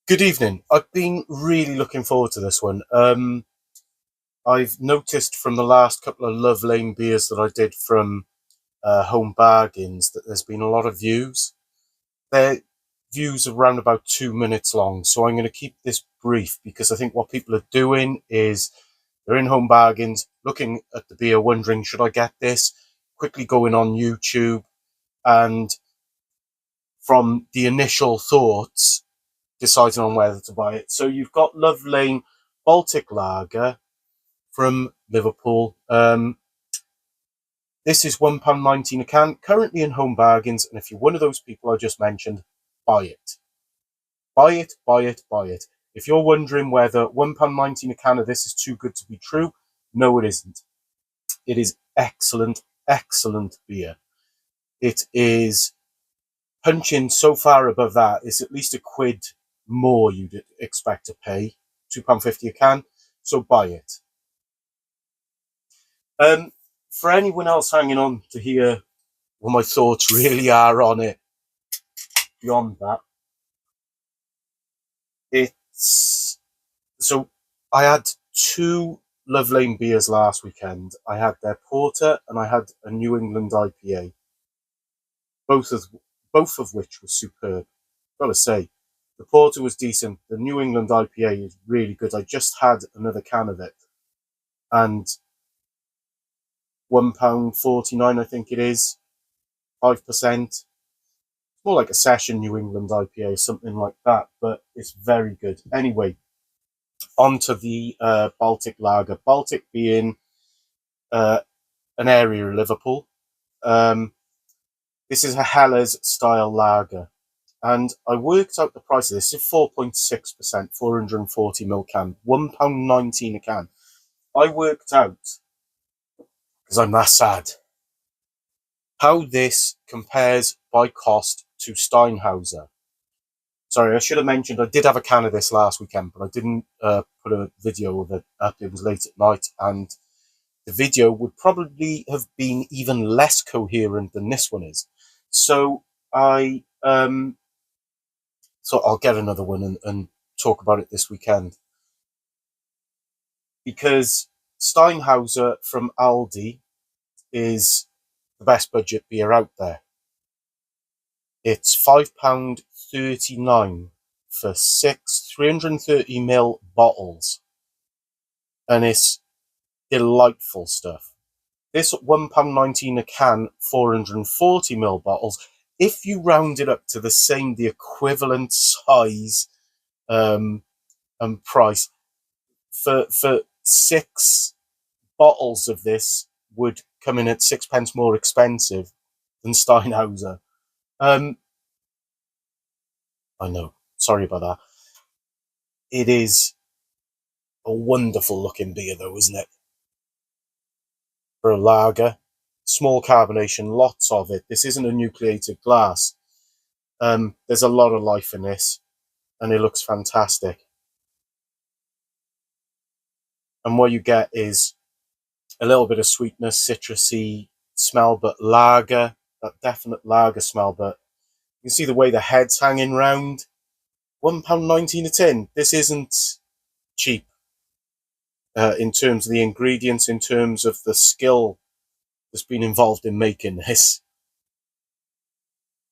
Good evening. I've been really looking forward to this one. I've noticed from the last couple of Love Lane beers that I did from Home Bargains that there's been a lot of views. Their views are around about 2 minutes long, so I'm going to keep this brief because I think what people are doing is they're in Home Bargains, looking at the beer, wondering, should I get this? Quickly going on YouTube, and from the initial thoughts, deciding on whether to buy it. So you've got Love Lane Baltic Lager from Liverpool. This is £1.19 a can, currently in Home Bargains, and if you're one of those people I just mentioned, buy it. Buy it, buy it, buy it. If you're wondering whether £1.19 a can of this is too good to be true, no, it isn't. It is excellent, excellent beer. It is punching so far above that, it's at least a quid more you'd expect to pay, £2.50 a can, so buy it. For anyone else hanging on to hear what my thoughts really are on it, beyond that, it's so I had two Love Lane beers last weekend. I had their porter and I had a New England IPA, both of which were superb. Gotta say, the porter was decent. The New England IPA is really good. I just had another can of it, and £1.49, I think it is, 5%. More like a session New England IPA, something like that, but it's very good. Anyway, on to the Baltic Lager. Baltic being an area of Liverpool. This is a Helles style lager, and I worked out the price of this. It's 4.6%, 440ml can, £1.19 a can. I worked out, because I'm that sad, how this compares by cost to Steinhauser. Sorry, I should have mentioned I did have a can of this last weekend, but I didn't put a video of it up. It was late at night, and the video would probably have been even less coherent than this one is. So I'll get another one and talk about it this weekend, because Steinhauser from Aldi is the best budget beer out there. It's £5.39 for 6 330ml bottles, and it's delightful stuff. This £1.19 a can, 440ml bottles, if you round it up to the equivalent size and price, for 6 bottles of this would come in at 6p more expensive than Steinhauser. I know, sorry about that. It is a wonderful looking beer though, isn't it? For a lager, small carbonation, lots of it. This isn't a nucleated glass. There's a lot of life in this, and it looks fantastic. And what you get is a little bit of sweetness, citrusy smell, but lager, that definite lager smell. But you can see the way the head's hanging round. £1.19 a tin. This isn't cheap in terms of the ingredients, in terms of the skill that's been involved in making this.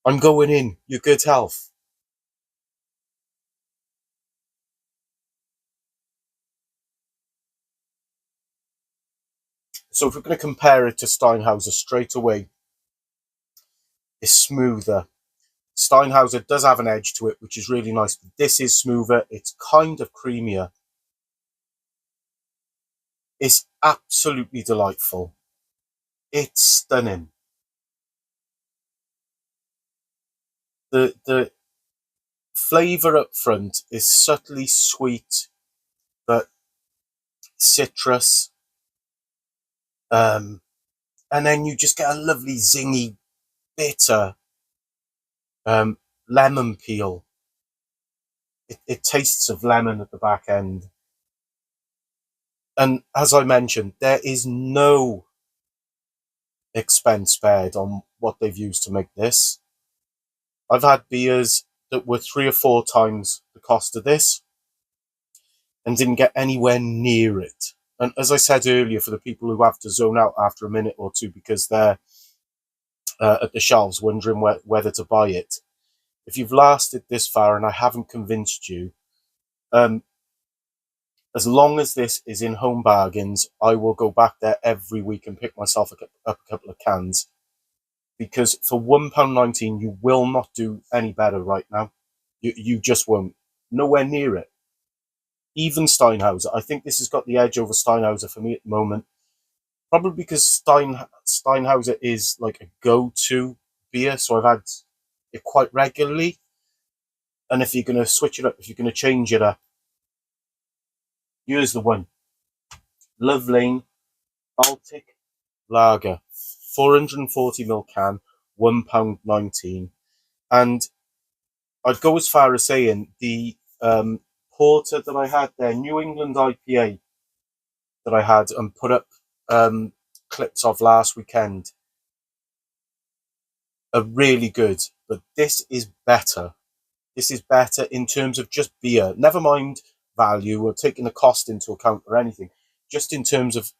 I'm going in your good health. So if we're going to compare it to Steinhauser straight away, it's smoother. Steinhauser does have an edge to it, which is really nice. But this is smoother. It's kind of creamier. It's absolutely delightful. It's stunning. The flavour up front is subtly sweet, but citrus. And then you just get a lovely zingy, bitter lemon peel. It tastes of lemon at the back end. And as I mentioned, there is no expense spared on what they've used to make this. I've had beers that were 3 or 4 times the cost of this and didn't get anywhere near it. And as I said earlier, for the people who have to zone out after a minute or two because they're at the shelves wondering whether to buy it, if you've lasted this far and I haven't convinced you, as long as this is in Home Bargains, I will go back there every week and pick myself up a couple of cans. Because for £1.19, you will not do any better right now. You just won't. Nowhere near it. Even Steinhauser. I think this has got the edge over Steinhauser for me at the moment. Probably because Steinhauser is like a go-to beer, so I've had it quite regularly. And if you're going to switch it up, if you're going to change it up, here's the one. Lane Baltic Lager. 440ml can, £1.19. And I'd go as far as saying the porter that I had there, New England IPA, that I had and put up clips of last weekend, are really good. But this is better. This is better in terms of just beer. Never mind value or taking the cost into account or anything. Just in terms of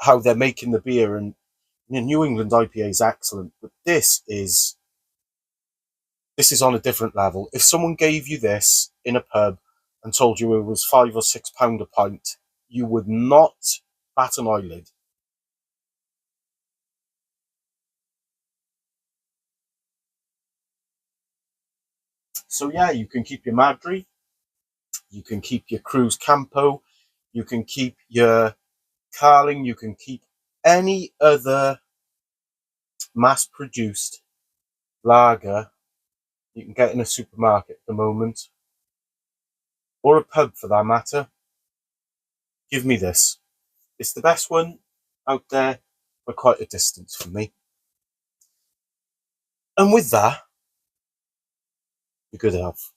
how they're making the beer. And New England IPA is excellent. But this is on a different level. If someone gave you this in a pub and told you it was £5 or £6 a pint, you would not bat an eyelid. So yeah, you can keep your Madri, you can keep your Cruz Campo, you can keep your Carling, you can keep any other mass-produced lager you can get in a supermarket at the moment, or a pub for that matter. Give me this. It's the best one out there by quite a distance for me. And with that, you're good health.